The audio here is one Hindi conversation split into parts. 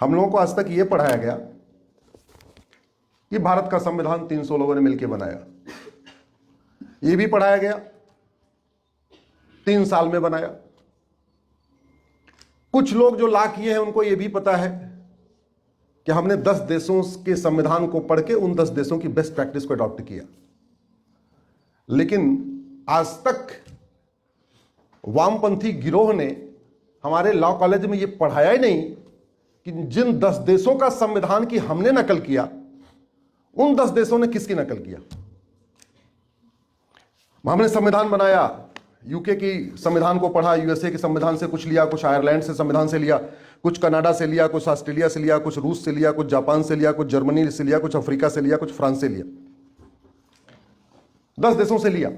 हम लोगों को आज तक ये पढ़ाया गया कि भारत का संविधान 300 लोगों ने मिलकर बनाया। ये भी पढ़ाया गया 3 साल में बनाया। कुछ लोग जो ला किए हैं उनको यह भी पता है कि हमने 10 देशों के संविधान को पढ़ के उन 10 देशों की बेस्ट प्रैक्टिस को अडॉप्ट किया। लेकिन आज तक वामपंथी गिरोह ने हमारे लॉ कॉलेज में यह पढ़ाया ही नहीं कि जिन 10 देशों का संविधान की हमने नकल किया उन 10 देशों ने किसकी नकल किया। हमने संविधान बनाया, यूके की संविधान को पढ़ा, यूएसए के संविधान से कुछ लिया, कुछ आयरलैंड से संविधान से लिया, कुछ कनाडा से लिया, कुछ ऑस्ट्रेलिया से लिया, कुछ रूस से लिया, कुछ जापान से लिया, कुछ जर्मनी से लिया, कुछ अफ्रीका से लिया, कुछ फ्रांस से लिया। 10 देशों से लिया।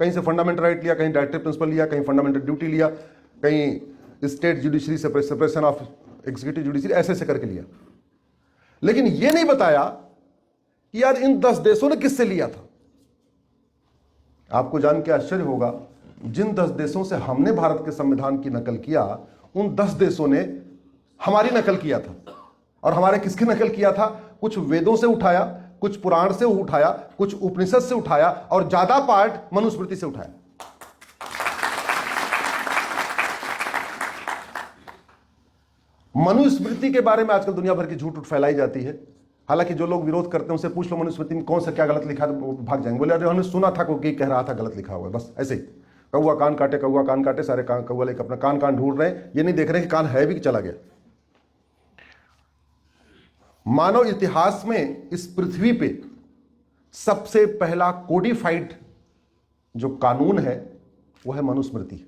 कहीं से फंडामेंटल राइट लिया, कहीं डायरेक्टिव प्रिंसिपल लिया, कहीं फंडामेंटल ड्यूटी लिया, कहीं state judiciary separation of executive judiciary, ऐसे ऐसे करके लिया। लेकिन यह नहीं बताया कि यार इन 10 देशों ने किससे लिया था। आपको जान के आश्चर्य होगा, जिन 10 देशों से हमने भारत के संविधान की नकल किया उन 10 देशों ने हमारी नकल किया था। और हमारे किसकी नकल किया था? कुछ वेदों से उठाया, कुछ पुराण से उठाया, कुछ उपनिषद से उठाया और ज्यादा पार्ट मनुस्मृति से उठाया। मनुस्मृति के बारे में आजकल दुनिया भर की झूठ फैलाई जाती है। हालांकि जो लोग विरोध करते हैं उनसे पूछ लो मनुस्मृति में कौन सा क्या गलत लिखा है, वो भाग जाएंगे, बोले अरे हमने सुना था कोई कह रहा था गलत लिखा हुआ है। बस ऐसे ही कौवा कान काटे, कौवा कान काटे, सारे कौवा लेकर अपना कान कान ढूंढ रहे हैं, ये नहीं देख रहे कि कान है भी कि चला गया। मानव इतिहास में इस पृथ्वी पे सबसे पहला कोडिफाइड जो कानून है वो है Manusmriti.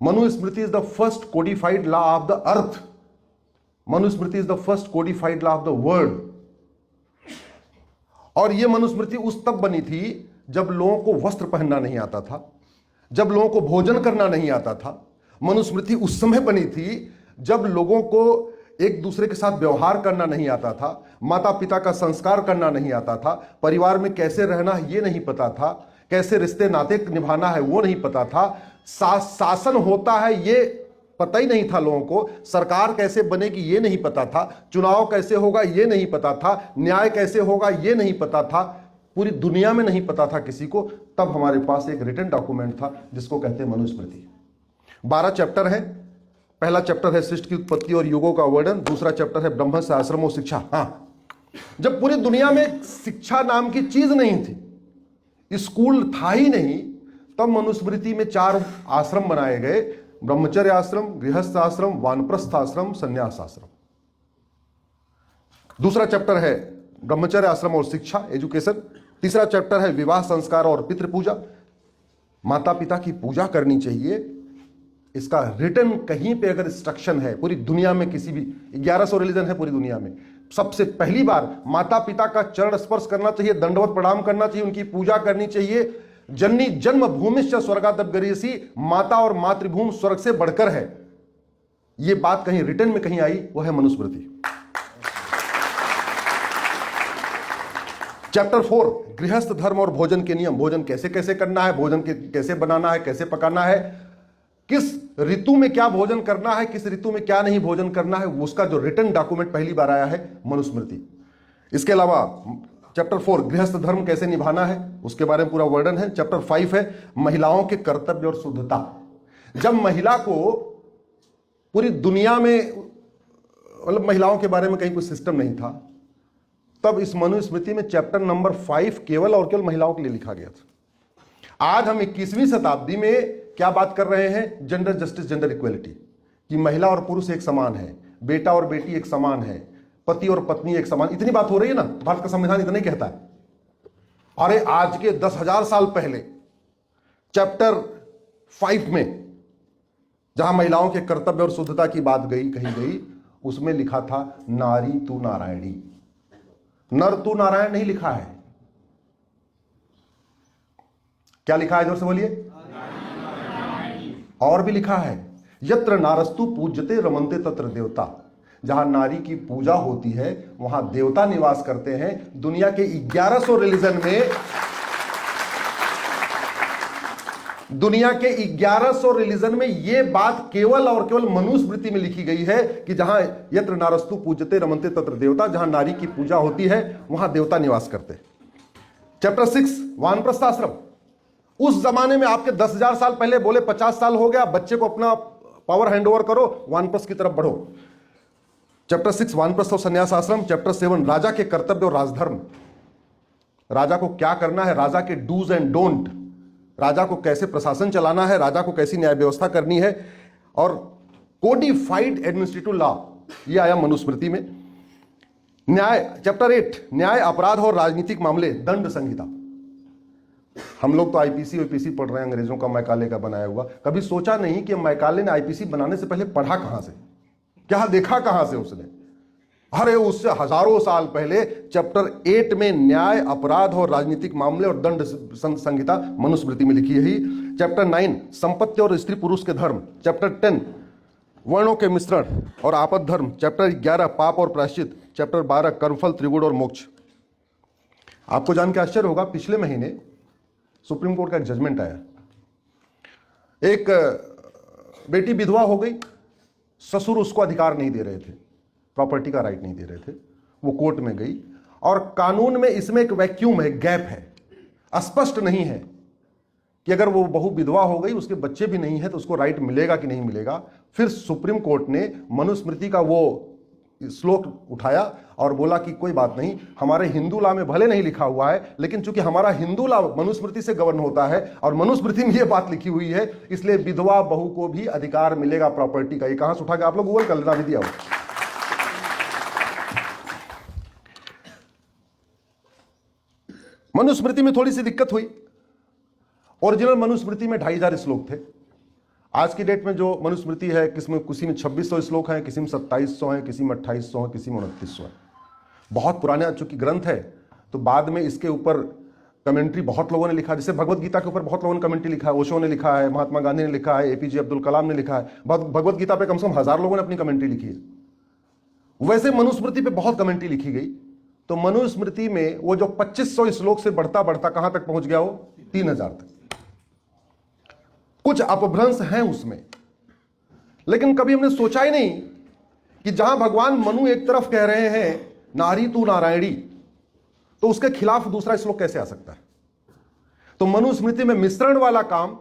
Manusmriti is the first codified law of the earth. Manusmriti is the first codified law of the world. और यह मनुस्मृति उस तब बनी थी जब लोगों को वस्त्र पहनना नहीं आता था, जब लोगों को भोजन करना नहीं आता था। मनुस्मृति उस समय बनी थी जब लोगों को एक दूसरे के साथ व्यवहार करना नहीं आता था, माता पिता का संस्कार करना नहीं आता था, परिवार में कैसे रहना है ये नहीं पता था, कैसे रिश्ते नाते निभाना है वो नहीं पता था, शासन होता है ये पता ही नहीं था लोगों को, सरकार कैसे बनेगी ये नहीं पता था, चुनाव कैसे होगा ये नहीं पता था, न्याय कैसे होगा ये नहीं पता था, पूरी दुनिया में नहीं पता था किसी को। तब हमारे पास एक रिटन डॉक्यूमेंट था जिसको कहते हैं मनुस्मृति। 12 चैप्टर है। पहला चैप्टर है सृष्टि की उत्पत्ति और युगों का वर्णन, दूसरा चैप्टर है ब्रह्म से आश्रम और शिक्षा। हाँ, जब पूरी दुनिया में शिक्षा नाम की चीज नहीं थी, स्कूल था ही नहीं, तब मनुस्मृति में 4 आश्रम बनाए गए, ब्रह्मचर्य आश्रम, गृहस्थ आश्रम, वानप्रस्थ आश्रम, संन्यास आश्रम। दूसरा चैप्टर है ब्रह्मचर्य आश्रम और शिक्षा, एजुकेशन। तीसरा चैप्टर है विवाह संस्कार और पितृ पूजा, माता पिता की पूजा करनी चाहिए। इसका रिटन कहीं पे अगर इंस्ट्रक्शन है पूरी दुनिया में, किसी भी 1100 रिलीजन है पूरी दुनिया में, सबसे पहली बार माता पिता का चरण स्पर्श करना चाहिए, दंडवत प्रणाम करना चाहिए, उनकी पूजा करनी चाहिए। जननी जन्म भूमिश्च स्वर्गादप गरीयसी, माता और मातृभूमि स्वर्ग से बढ़कर है। यह बात कहीं रिटन में कहीं आई, वो है मनुस्मृति। चैप्टर 4 गृहस्थ धर्म और भोजन के नियम, भोजन कैसे कैसे करना है, भोजन कैसे बनाना है, कैसे पकाना है, किस ऋतु में क्या भोजन करना है, किस ऋतु में क्या नहीं भोजन करना है, उसका जो रिटन डॉक्यूमेंट पहली बार आया है मनुस्मृति। इसके अलावा चैप्टर 4 गृहस्थ धर्म कैसे निभाना है उसके बारे में पूरा वर्णन है। चैप्टर 5 है महिलाओं के कर्तव्य और शुद्धता। जब महिला को पूरी दुनिया में मतलब महिलाओं के बारे में कहीं कोई सिस्टम नहीं था, तब इस मनुस्मृति में चैप्टर नंबर 5 केवल और केवल महिलाओं के लिए लिखा गया था। आज हम 21वीं शताब्दी में क्या बात कर रहे हैं? जेंडर जस्टिस, जेंडर इक्वलिटी, कि महिला और पुरुष एक समान है, बेटा और बेटी एक समान है, पति और पत्नी एक समान। इतनी बात हो रही है ना, भारत का संविधान इतना ही कहता है। अरे आज के 10,000 साल पहले चैप्टर 5 में जहां महिलाओं के कर्तव्य और शुद्धता की बात कही गई, उसमें लिखा था नारी तू नारायणी। नर तू नारायण नहीं लिखा है। क्या लिखा है? जोर से बोलिए। और भी लिखा है यत्र नारस्तु पूज्यते रमन्ते तत्र देवता। जहां नारी की पूजा होती है वहां देवता निवास करते हैं। दुनिया के 1100 रिलीजन में दुनिया के 1100 रिलीजन में यह बात केवल और केवल मनुस्मृति में लिखी गई है कि जहां यत्र नारस्तु पूजते रमनते तत्र देवता, जहां नारी की पूजा होती है वहां देवता निवास करते। चैप्टर 6 वानप्रस्थ आश्रम। उस जमाने में आपके 10,000 साल पहले बोले 50 साल हो गया, बच्चे को अपना पावर हैंडओवर करो, वानप्रस्थ की तरफ बढ़ो। चैप्टर 6 वानप्रस्थ और संन्यास आश्रम। चैप्टर 7 राजा के कर्तव्य और राजधर्म। राजा को क्या करना है, राजा के डूज एंड डोंट, राजा को कैसे प्रशासन चलाना है, राजा को कैसी न्याय व्यवस्था करनी है, और कोडिफाइड एडमिनिस्ट्रेटिव लॉ, ये आया मनुस्मृति में। न्याय चैप्टर 8 न्याय, अपराध और राजनीतिक मामले, दंड संहिता। हम लोग तो आईपीसी ओपीसी पढ़ रहे हैं, अंग्रेजों का मैकाले का बनाया हुआ। कभी सोचा नहीं कि मैकाले ने आईपीसी बनाने से पहले पढ़ा कहां से, क्या देखा कहां से उसने। अरे उससे हजारों साल पहले चैप्टर 8 में न्याय, अपराध और राजनीतिक मामले और दंड संहिता मनुस्मृति में लिखी है। चैप्टर 9 संपत्ति और स्त्री पुरुष के धर्म। चैप्टर 10 वर्णों के मिश्रण और आपद धर्म। चैप्टर 11 पाप और प्रायश्चित। चैप्टर 12 कर्मफल, त्रिगुण और मोक्ष। आपको जान के आश्चर्य होगा, पिछले महीने सुप्रीम कोर्ट का एक जजमेंट आया। एक बेटी विधवा हो गई, ससुर उसको अधिकार नहीं दे रहे थे, प्रॉपर्टी का राइट नहीं दे रहे थे। वो कोर्ट में गई और कानून में इसमें एक वैक्यूम है, गैप है, स्पष्ट नहीं है कि अगर वो बहू विधवा हो गई, उसके बच्चे भी नहीं है, तो उसको राइट मिलेगा कि नहीं मिलेगा। फिर सुप्रीम कोर्ट ने मनुस्मृति का वो श्लोक उठाया और बोला कि कोई बात नहीं, हमारे हिंदू लॉ में भले नहीं लिखा हुआ है, लेकिन चूंकि हमारा हिंदू लॉ मनुस्मृति से गवर्न होता है और मनुस्मृति में यह बात लिखी हुई है, इसलिए विधवा बहू को भी अधिकार मिलेगा प्रॉपर्टी का। ये कहां से उठा के आप लोग गूगल कर लेना, भी दिया हो। मनुस्मृति में थोड़ी सी दिक्कत हुई। ओरिजिनल मनुस्मृति में 2,500 श्लोक थे। आज की डेट में जो मनुस्मृति है, किसी में 2600 श्लोक हैं, किसी में 2700 हैं, किसी में 2800 हैं, किसी में 2900 हैं। बहुत पुराना चूंकि ग्रंथ है, तो बाद में इसके ऊपर कमेंट्री बहुत लोगों ने लिखा। जैसे भगवत गीता के ऊपर बहुत लोगों ने कमेंट्री लिखा है, ओशो ने लिखा है, महात्मा गांधी ने लिखा है, एपीजे अब्दुल कलाम ने लिखा है। भगवत गीता पे कम से कम 1000 लोगों ने अपनी कमेंट्री लिखी है। वैसे मनुस्मृति पे बहुत कमेंट्री लिखी गई। तो मनुस्मृति में वो जो 2500 श्लोक से बढ़ता बढ़ता कहां तक पहुंच गया, वो 3000 तक। कुछ अपभ्रंश हैं उसमें, लेकिन कभी हमने सोचा ही नहीं कि जहां भगवान मनु एक तरफ कह रहे हैं नारी तू नारायणी, तो उसके खिलाफ दूसरा श्लोक कैसे आ सकता है। तो मनुस्मृति में मिश्रण वाला काम,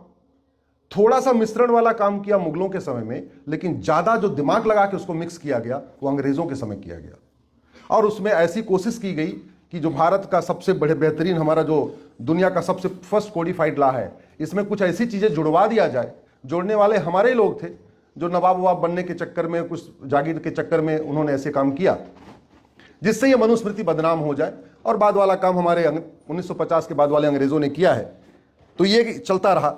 थोड़ा सा मिश्रण वाला काम किया मुगलों के समय में, लेकिन ज्यादा जो दिमाग लगा के उसको मिक्स किया गया वो अंग्रेजों के समय किया गया। और उसमें ऐसी कोशिश की गई कि जो भारत का सबसे बड़े बेहतरीन, हमारा जो दुनिया का सबसे फर्स्ट कोडिफाइड लॉ है, इसमें कुछ ऐसी चीजें जुड़वा दिया जाए। जोड़ने वाले हमारे ही लोग थे, जो नवाब ववाब बनने के चक्कर में, कुछ जागीर के चक्कर में उन्होंने ऐसे काम किया, जिससे ये मनुस्मृति बदनाम हो जाए। और बाद वाला काम हमारे 1950 के बाद वाले अंग्रेजों ने किया है, तो ये चलता रहा।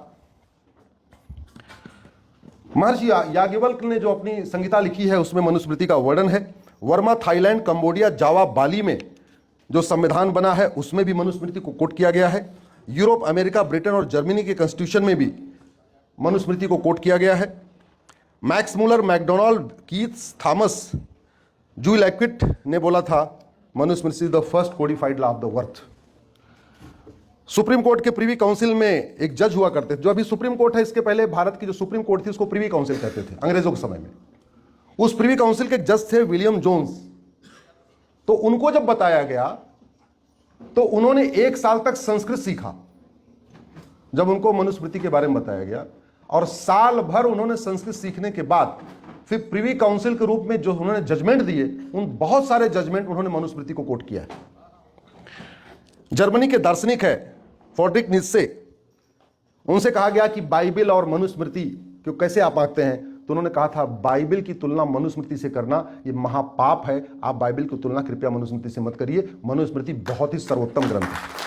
महर्षि याज्ञवल्क्य ने जो अपनी संहिता लिखी है उसमें मनुस्मृति का वर्णन है। वर्मा, थाईलैंड, कंबोडिया, जावा, बाली में जो संविधान बना है उसमें भी मनुस्मृति को कोट किया गया है। यूरोप, अमेरिका, ब्रिटेन और जर्मनी के कॉन्स्टिट्यूशन में भी मनुस्मृति को कोट किया गया है। Max Muller, McDonald, Keith, Thomas, joule लैक्विट ने बोला था Manusmriti is the first codified law of the worth. Supreme court के प्रीवी काउंसिल में एक जज हुआ करते थे, जो अभी सुप्रीम कोर्ट है, इसके पहले भारत की जो सुप्रीम कोर्ट थी उसको प्रीवी काउंसिल कहते थे अंग्रेजों के समय में। उस प्रीवी काउंसिल के जज थे विलियम जोन्स। तो उनको जब बताया गया तो उन्होंने 1 साल तक संस्कृत सीखा, जब उनको मनुस्मृति के बारे में बताया गया। और साल भर उन्होंने संस्कृत सीखने के बाद फिर प्रीवी काउंसिल के रूप में जो उन्होंने जजमेंट दिए, उन बहुत सारे जजमेंट उन्होंने मनुस्मृति को कोट किया है। जर्मनी के दार्शनिक है फ्रेडरिक नीत्शे, उनसे कहा गया कि बाइबल और मनुस्मृति क्यों कैसे आप आंकते हैं, तो उन्होंने कहा था बाइबल की तुलना मनुस्मृति से करना ये महापाप है, आप बाइबल की तुलना कृपया मनुस्मृति से मत करिए, मनुस्मृति बहुत ही सर्वोत्तम ग्रंथ है।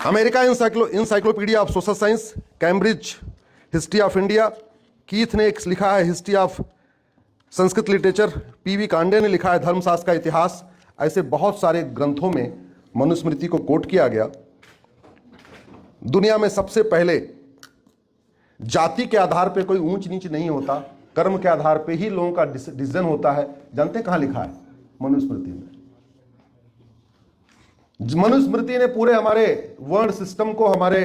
America encyclopedia of social science, Cambridge history of India, Keith ने एक लिखा है history of Sanskrit literature, PV कांडे ने लिखा है धर्मशास्त्र का इतिहास। ऐसे बहुत सारे ग्रंथों में मनुस्मृति को कोट किया गया। दुनिया में सबसे पहले जाति के आधार पर कोई ऊंच नीच नहीं होता, कर्म के आधार पर ही लोगों का डिसीजन होता है। जानते हैं कहां लिखा है? मनुस्मृति में। मनुस्मृति ने पूरे हमारे वर्ण सिस्टम को, हमारे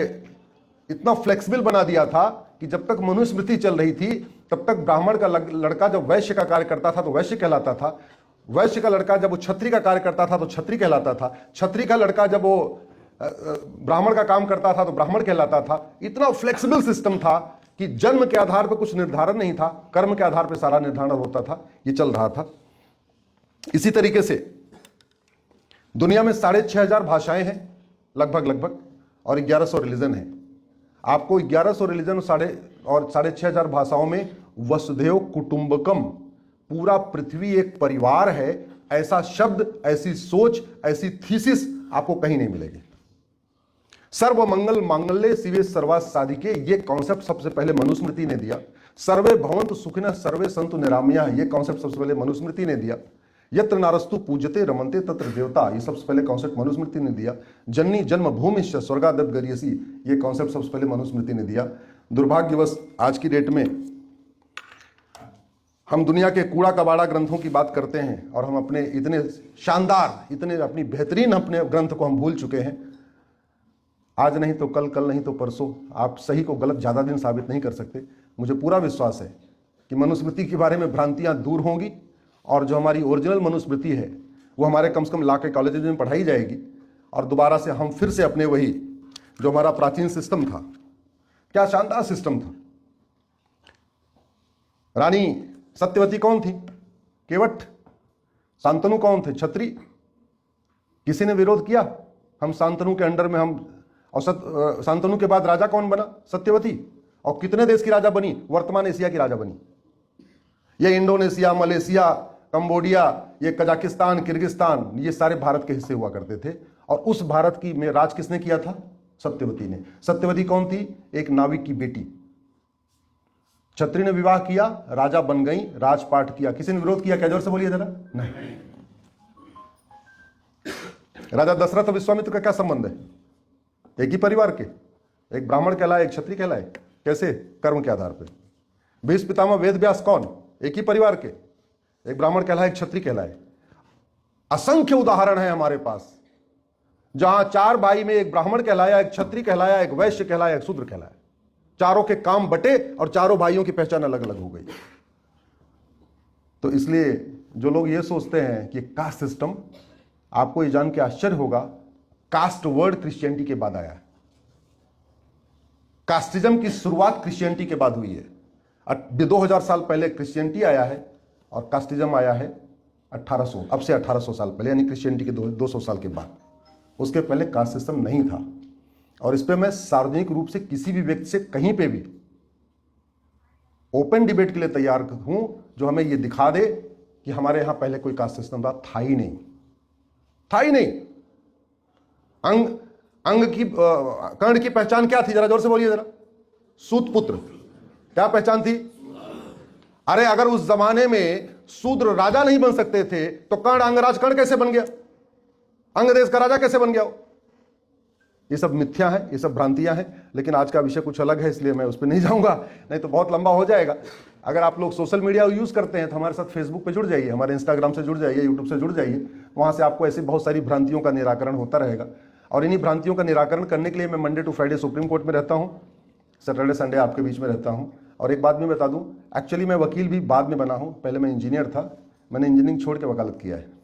इतना फ्लेक्सिबल बना दिया था कि जब तक मनुस्मृति चल रही थी तब तक ब्राह्मण का लड़का जब वैश्य का कार्य करता था तो वैश्य कहलाता था, वैश्य का लड़का जब वो क्षत्रिय का कार्य करता था तो क्षत्रिय कहलाता था, क्षत्रिय का लड़का जब वो ब्राह्मण का काम करता था तो ब्राह्मण कहलाता था। इतना फ्लेक्सिबल सिस्टम था कि जन्म के आधार पर कुछ निर्धारण नहीं था, कर्म के आधार पर सारा निर्धारण होता था। ये चल रहा था। इसी तरीके से दुनिया में 6500 भाषाएं हैं लगभग और 1100 रिलीजन है। आपको 1100 रिलीजन और 6500 भाषाओं में वसुधैव कुटुंबकम, पूरा पृथ्वी एक परिवार है, ऐसा शब्द, ऐसी सोच, ऐसी थीसिस आपको कहीं नहीं मिलेगी। सर्वमंगल मांगल्ये शिवे सर्वार्थ साधिके, ये कॉन्सेप्ट सबसे पहले मनुस्मृति ने दिया। सर्वे भवन्तु सुखिनः सर्वे सन्तु निरामयाः, ये कॉन्सेप्ट सबसे पहले मनुस्मृति ने दिया। यत्र नारस्तु पूज्यते रमन्ते तत्र देवता, ये सबसे पहले कॉन्सेप्ट मनुस्मृति ने दिया। जननी जन्म भूमिश्च स्वर्गादप गरियसी, ये कॉन्सेप्ट सबसे पहले मनुस्मृति ने दिया। दुर्भाग्यवश आज की डेट में हम दुनिया के कूड़ा कबाड़ा ग्रंथों की बात करते हैं और हम अपने इतने शानदार, इतने अपनी बेहतरीन अपने ग्रंथ को हम भूल चुके हैं। आज नहीं तो कल, कल नहीं तो परसों, आप सही को गलत ज़्यादा दिन साबित नहीं कर सकते। मुझे पूरा विश्वास है कि मनुस्मृति के बारे में भ्रांतियां दूर होंगी और जो हमारी ओरिजिनल मनुस्मृति है वो हमारे कम से कम ला के कॉलेज में पढ़ाई जाएगी और दोबारा से हम फिर से अपने वही जो हमारा प्राचीन सिस्टम था, क्या शानदार सिस्टम था। रानी सत्यवती कौन थी? केवट। शांतनु कौन थे? क्षत्रिय। किसी ने विरोध किया? हम शांतनु के अंडर में हम, और शांतनु के बाद राजा कौन बना? सत्यवती। और कितने देश की राजा बनी? वर्तमान एशिया की राजा बनी। ये इंडोनेशिया, मलेशिया, कंबोडिया, ये कजाकिस्तान, किर्गिस्तान, ये सारे भारत के हिस्से हुआ करते थे। और उस भारत की में राज किसने किया था? सत्यवती ने। सत्यवती कौन थी? एक नाविक की बेटी। क्षत्रिय ने विवाह किया, राजा बन गई, राजपाट किया। किसी ने विरोध किया? क्या? जोर से बोलिए जरा। नहीं। राजा दशरथ और विश्वामित्र का क्या संबंध है? एक ही परिवार के, एक ब्राह्मण कहलाए, एक क्षत्रिय कहलाए। कैसे? कर्म के आधार पर। भीष्म पितामह वेद व्यास कौन? एक ही परिवार के, एक ब्राह्मण कहलाए, एक क्षत्रिय कहलाए। असंख्य उदाहरण है हमारे पास जहां 4 भाई में एक ब्राह्मण कहलाया, एक क्षत्रिय कहलाया, एक वैश्य कहलाया, एक शूद्र कहलाया। चारों के काम बटे और चारों भाइयों की पहचान अलग अलग हो गई। तो इसलिए जो लोग ये सोचते हैं कि कास्ट सिस्टम, आपको ये जान के आश्चर्य होगा, कास्ट वर्ड क्रिश्चियनिटी के बाद आया है। कास्टिज्म की शुरुआत क्रिश्चियनिटी के बाद हुई है। 2000 साल पहले क्रिश्चियनिटी आया है और कास्टिज्म आया है 1800, अब से 1800 साल पहले, यानी क्रिश्चियनिटी के 200 साल के बाद। उसके पहले कास्ट सिस्टम नहीं था। और इस पे मैं सार्वजनिक रूप से किसी भी व्यक्ति से कहीं पे भी ओपन डिबेट के लिए तैयार हूं जो हमें ये दिखा दे कि हमारे यहां पहले कोई कास्ट सिस्टम था ही नहीं, था ही नहीं। अंग की कर्ण की पहचान क्या थी? जरा जोर से बोलिए जरा। सूत पुत्र। क्या पहचान थी? अरे अगर उस जमाने में शूद्र राजा नहीं बन सकते थे तो कर्ण अंगराज कर्ण कैसे बन गया? अंग देश का राजा कैसे बन गया? ये सब मिथ्या है, ये सब भ्रांतियां हैं। लेकिन आज का विषय कुछ अलग है, इसलिए मैं उस पर नहीं जाऊंगा, नहीं तो बहुत लंबा हो जाएगा। अगर आप लोग सोशल मीडिया यूज करते हैं तो हमारे साथ फेसबुक पे जुड़ जाइए, हमारे इंस्टाग्राम से जुड़ जाइए, यूट्यूब से जुड़ जाइए। वहां से आपको ऐसी बहुत सारी भ्रांतियों का निराकरण होता रहेगा। और इन्हीं भ्रांतियों का निराकरण करने के लिए मैं Monday to Friday Supreme Court में रहता हूँ, सैटरडे संडे आपके बीच में रहता हूँ। और एक बात भी बता दूँ, एक्चुअली मैं वकील भी बाद में बना हूँ, पहले मैं इंजीनियर था। मैंने इंजीनियरिंग छोड़ के वकालत किया है।